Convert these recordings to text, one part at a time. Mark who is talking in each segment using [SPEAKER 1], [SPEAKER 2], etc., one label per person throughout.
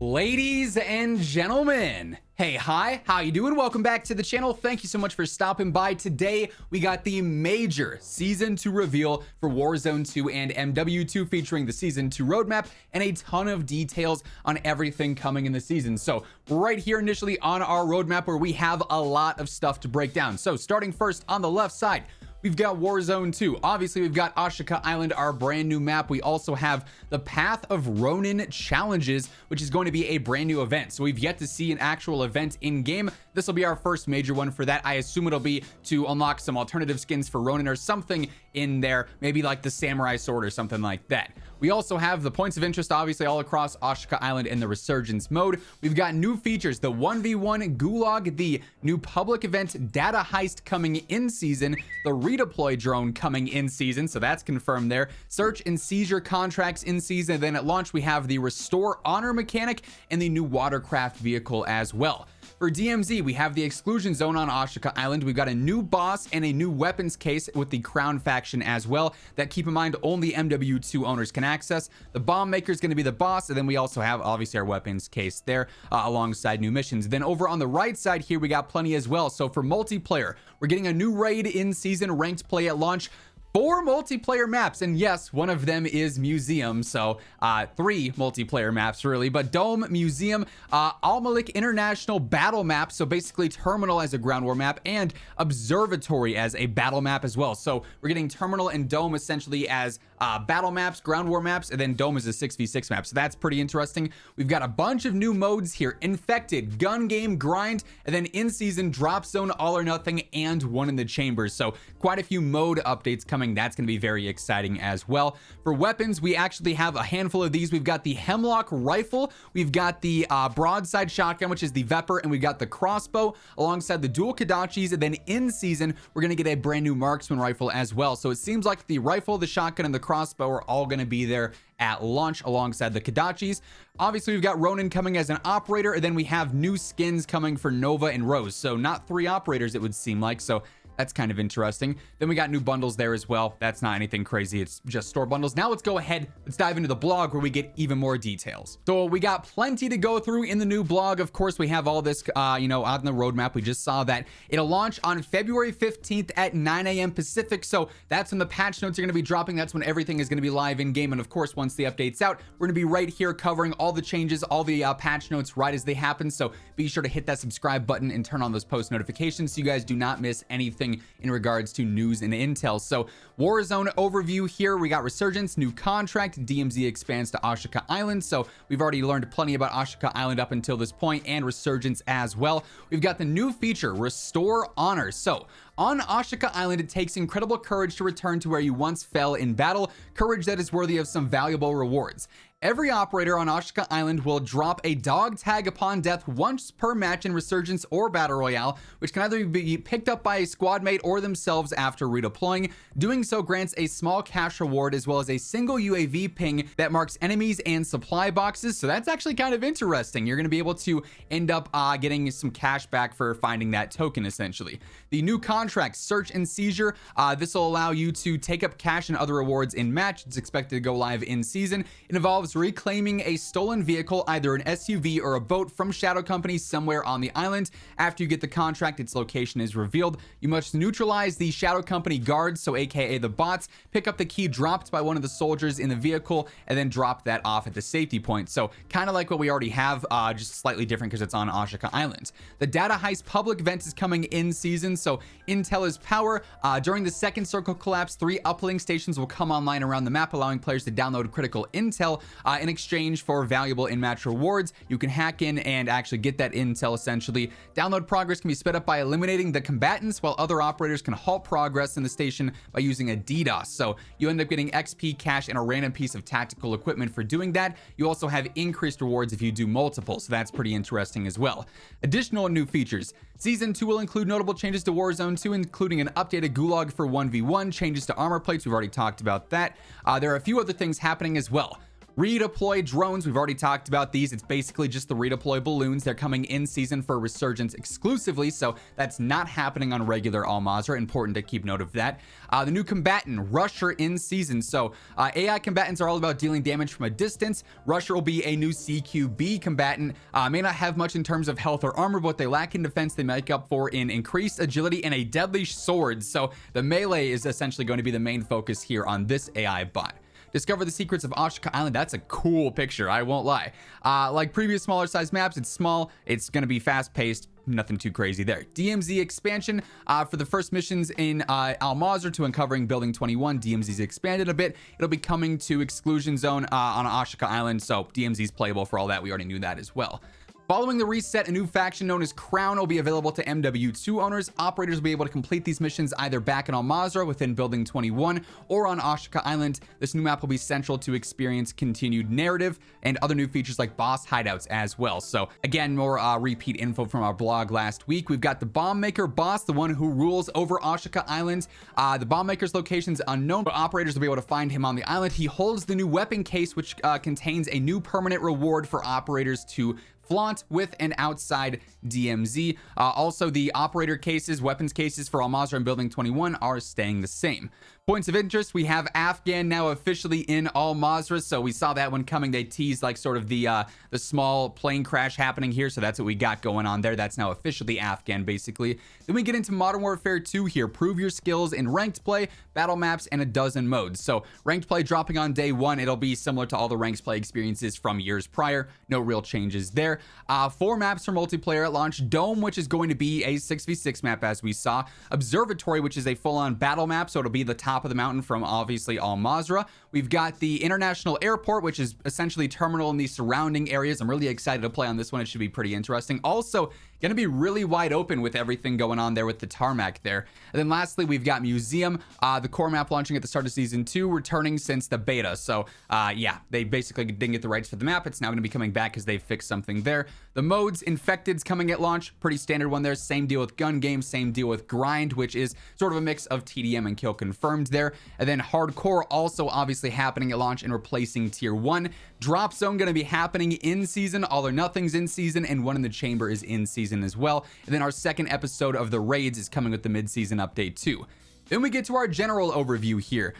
[SPEAKER 1] Ladies and gentlemen, hey, hi, how you doing? Welcome back to the channel. Thank you so much for stopping by. Today, we got the major Season 2 reveal for Warzone 2 and MW2 featuring the Season 2 roadmap and a ton of details on everything coming in the season. So right here initially on our roadmap where we have a lot of stuff to break down. So starting first on the left side, we've got Warzone 2. Obviously, we've got Ashika Island, our brand new map. We also have the Path of Ronin challenges, which is going to be a brand new event. So we've yet to see an actual event in game. This will be our first major one for that. I assume it'll be to unlock some alternative skins for Ronin or something in there, maybe like the samurai sword or something like that. We also have the points of interest, obviously, all across Ashika Island in the Resurgence mode. We've got new features, the 1v1 Gulag, the new public event data heist coming in season, the redeploy drone coming in season, so that's confirmed there, search and seizure contracts in season, and then at launch we have the restore honor mechanic and the new watercraft vehicle as well. For DMZ, we have the exclusion zone on Ashika Island. We've got a new boss and a new weapons case with the Crown faction as well that, keep in mind, only MW2 owners can access. The bomb maker is going to be the boss, and then we also have obviously our weapons case there alongside new missions. Then over on the right side here, we got plenty as well. So for multiplayer, we're getting a new raid in season ranked play at launch. 4 multiplayer maps, and yes, one of them is Museum, so 3 multiplayer maps really, but Dome, Museum, Al-Malik International battle map, so basically Terminal as a ground war map, and Observatory as a battle map as well. So we're getting Terminal and Dome essentially as battle maps, ground war maps, and then Dome is a 6v6 map, so that's pretty interesting. We've got a bunch of new modes here: Infected, Gun Game, Grind, and then in season Drop Zone, All or Nothing, and One in the Chambers. So quite a few mode updates coming. That's going to be very exciting as well. For weapons, we actually have a handful of these. We've got the Hemlock rifle, we've got the broadside shotgun, which is the Vepr, and we've got the crossbow alongside the dual Kadachis. And then in season, we're going to get a brand new marksman rifle as well. So it seems like the rifle, the shotgun, and the crossbow are all going to be there at launch alongside the Kadachis. Obviously, we've got Ronin coming as an operator, and then we have new skins coming for Nova and Rose. So not 3 operators, it would seem like. So that's kind of interesting. Then we got new bundles there as well. That's not anything crazy. It's just store bundles. Now let's go ahead. Let's dive into the blog where we get even more details. So we got plenty to go through in the new blog. Of course, we have all this, on the roadmap. We just saw that it'll launch on February 15th at 9 a.m. Pacific. So that's when the patch notes are going to be dropping. That's when everything is going to be live in game. And of course, once the update's out, we're going to be right here covering all the changes, all the patch notes right as they happen. So be sure to hit that subscribe button and turn on those post notifications so you guys do not miss anything in regards to news and intel. So Warzone overview here, we got Resurgence, new contract, DMZ expands to Ashika Island. So we've already learned plenty about Ashika Island up until this point, and Resurgence as well. We've got the new feature, Restore Honor. So on Ashika Island, it takes incredible courage to return to where you once fell in battle, courage that is worthy of some valuable rewards. Every operator on Ashika Island will drop a dog tag upon death once per match in Resurgence or Battle Royale, which can either be picked up by a squad mate or themselves after redeploying. Doing so grants a small cash reward as well as a single UAV ping that marks enemies and supply boxes. So that's actually kind of interesting. You're going to be able to end up getting some cash back for finding that token, essentially. The new contract, Search and Seizure, this will allow you to take up cash and other rewards in match. It's expected to go live in season. It involves reclaiming a stolen vehicle, either an SUV or a boat, from shadow companies somewhere on the island. After you get the contract, its location is revealed. You must neutralize the shadow company guards, so aka the bots, pick up the key dropped by one of the soldiers in the vehicle, and then drop that off at the safety point. So kind of like what we already have, just slightly different because it's on Ashika Island. The data heist public event is coming in season, so intel is power. During the second circle collapse, 3 uplink stations will come online around the map, allowing players to download critical intel in exchange for valuable in-match rewards. You can hack in and actually get that intel essentially. Download progress can be sped up by eliminating the combatants, while other operators can halt progress in the station by using a DDoS. So you end up getting XP, cash, and a random piece of tactical equipment for doing that. You also have increased rewards if you do multiple, so that's pretty interesting as well. Additional new features. Season 2 will include notable changes to Warzone 2, including an updated Gulag for 1v1, changes to armor plates. We've already talked about that. There are a few other things happening as well. Redeploy drones, we've already talked about these. It's basically just the redeploy balloons. They're coming in season for Resurgence exclusively, so that's not happening on regular Al Mazrah. Important to keep note of that. The new combatant, Rusher, in season. So AI combatants are all about dealing damage from a distance. Rusher will be a new CQB combatant. May not have much in terms of health or armor, but what they lack in defense, they make up for in increased agility and a deadly sword. So the melee is essentially going to be the main focus here on this AI bot. Discover the secrets of Ashika Island. That's a cool picture, I won't lie. Like previous smaller size maps, it's small, it's going to be fast paced, nothing too crazy there. DMZ expansion for the first missions in Al Mazrah to uncovering building 21. DMZ's expanded a bit. It'll be coming to exclusion zone on Ashika Island, so DMZ's playable for all that. We already knew that as well. Following the reset, a new faction known as Crown will be available to MW2 owners. Operators will be able to complete these missions either back in Al Mazrah within Building 21 or on Ashika Island. This new map will be central to experience continued narrative and other new features like boss hideouts as well. So again, more repeat info from our blog last week. We've got the Bomb Maker boss, the one who rules over Ashika Island. The Bomb Maker's location is unknown, but operators will be able to find him on the island. He holds the new weapon case, which contains a new permanent reward for operators to flaunt with and outside DMZ. Also, the operator cases, weapons cases for Al Mazrah and Building 21 are staying the same. Points of interest, we have Afghan now officially in Al Mazrah, so we saw that one coming. They teased like sort of the small plane crash happening here, so that's what we got going on there. That's now officially Afghan, basically. Then we get into Modern Warfare 2 here. Prove your skills in ranked play, battle maps, and a dozen modes. So ranked play dropping on day one. It'll be similar to all the ranked play experiences from years prior. No real changes there. 4 maps for multiplayer at launch. Dome, which is going to be a 6v6 map, as we saw. Observatory, which is a full-on battle map, so it'll be the top of the mountain from obviously Al Mazrah. We've got the International Airport, which is essentially terminal in the surrounding areas. I'm really excited to play on this one. It should be pretty interesting. Also, going to be really wide open with everything going on there with the tarmac there. And then lastly, we've got Museum, the core map launching at the start of season 2, returning since the beta. So yeah, they basically didn't get the rights for the map. It's now going to be coming back because they've fixed something there. The modes, Infected's coming at launch, pretty standard one there. Same deal with gun game, same deal with grind, which is sort of a mix of TDM and kill confirmed there. And then hardcore also obviously happening at launch and replacing tier 1. Drop zone going to be happening in season. All or Nothing's in season, and One in the Chamber is in season as well. And then our second episode of the raids is coming with the mid-season update too. Then we get to our general overview here.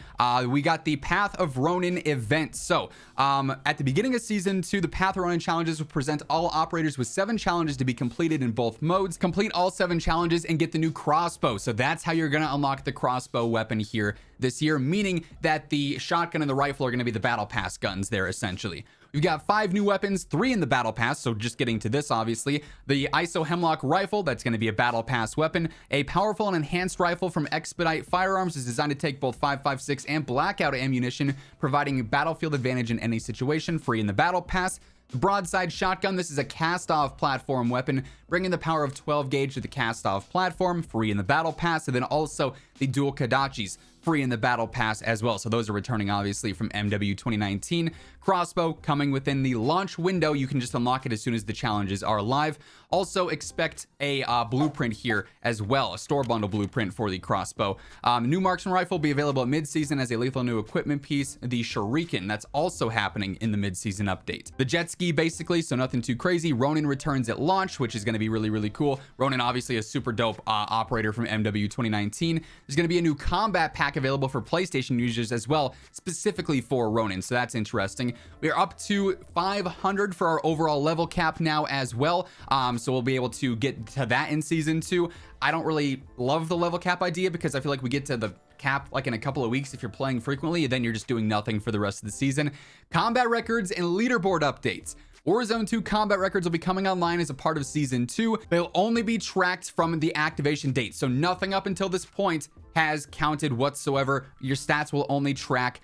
[SPEAKER 1] We got the Path of Ronin event. So at the beginning of season 2, the Path of Ronin challenges will present all operators with 7 challenges to be completed in both modes. Complete all 7 challenges and get the new crossbow. So that's how you're going to unlock the crossbow weapon here this year, meaning that the shotgun and the rifle are going to be the battle pass guns there essentially. We've got 5 new weapons, 3 in the battle pass, so just getting to this obviously. The ISO Hemlock rifle, that's going to be a battle pass weapon. A powerful and enhanced rifle from Expedite Firearms is designed to take both 5.56 and blackout ammunition, providing battlefield advantage in any situation, free in the battle pass. The broadside shotgun, this is a cast-off platform weapon, bringing the power of 12 gauge to the cast-off platform, free in the battle pass. And then also the dual Kadachis, free in the battle pass as well. So those are returning obviously from MW 2019. Crossbow coming within the launch window. You can just unlock it as soon as the challenges are live. Also expect a blueprint here as well, a store bundle blueprint for the crossbow. New marksman rifle will be available at mid-season as a lethal new equipment piece. The Shuriken, that's also happening in the mid-season update. The jet ski basically, so nothing too crazy. Ronin returns at launch, which is going to be really, really cool. Ronin obviously a super dope operator from MW 2019. There's going to be a new combat pack available for PlayStation users as well, specifically for Ronin, so that's interesting. We are up to 500 for our overall level cap now as well, so we'll be able to get to that in season 2. I don't really love the level cap idea because I feel like we get to the cap like in a couple of weeks if you're playing frequently, and then you're just doing nothing for the rest of the season. Combat records and leaderboard updates. Warzone 2 combat records will be coming online as a part of season 2. They'll only be tracked from the activation date, so nothing up until this point has counted whatsoever. Your stats will only track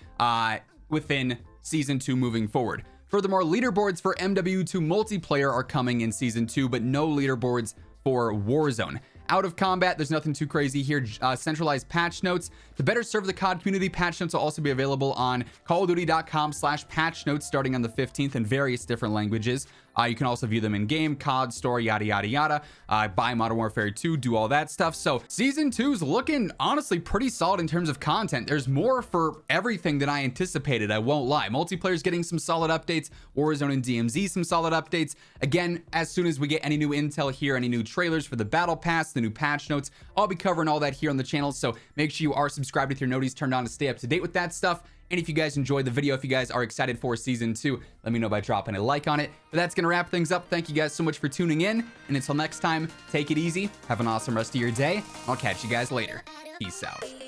[SPEAKER 1] within season 2 moving forward. Furthermore, leaderboards for MW2 multiplayer are coming in season 2, but no leaderboards for Warzone. Out of combat, there's nothing too crazy here. Centralized patch notes. To better serve the COD community, patch notes will also be available on callofduty.com/patch notes starting on the 15th in various different languages. You can also view them in game, COD, story, yada, yada, yada. Buy Modern Warfare 2, do all that stuff. So season 2 is looking honestly pretty solid in terms of content. There's more for everything than I anticipated, I won't lie. Multiplayer's getting some solid updates, Warzone and DMZ some solid updates. Again, as soon as we get any new intel here, any new trailers for the battle pass, the new patch notes, I'll be covering all that here on the channel. So make sure you are subscribed with your noties turned on to stay up to date with that stuff. And if you guys enjoyed the video, if you guys are excited for season 2, let me know by dropping a like on it. But that's gonna wrap things up. Thank you guys so much for tuning in, and until next time, take it easy, have an awesome rest of your day. I'll catch you guys later. Peace out.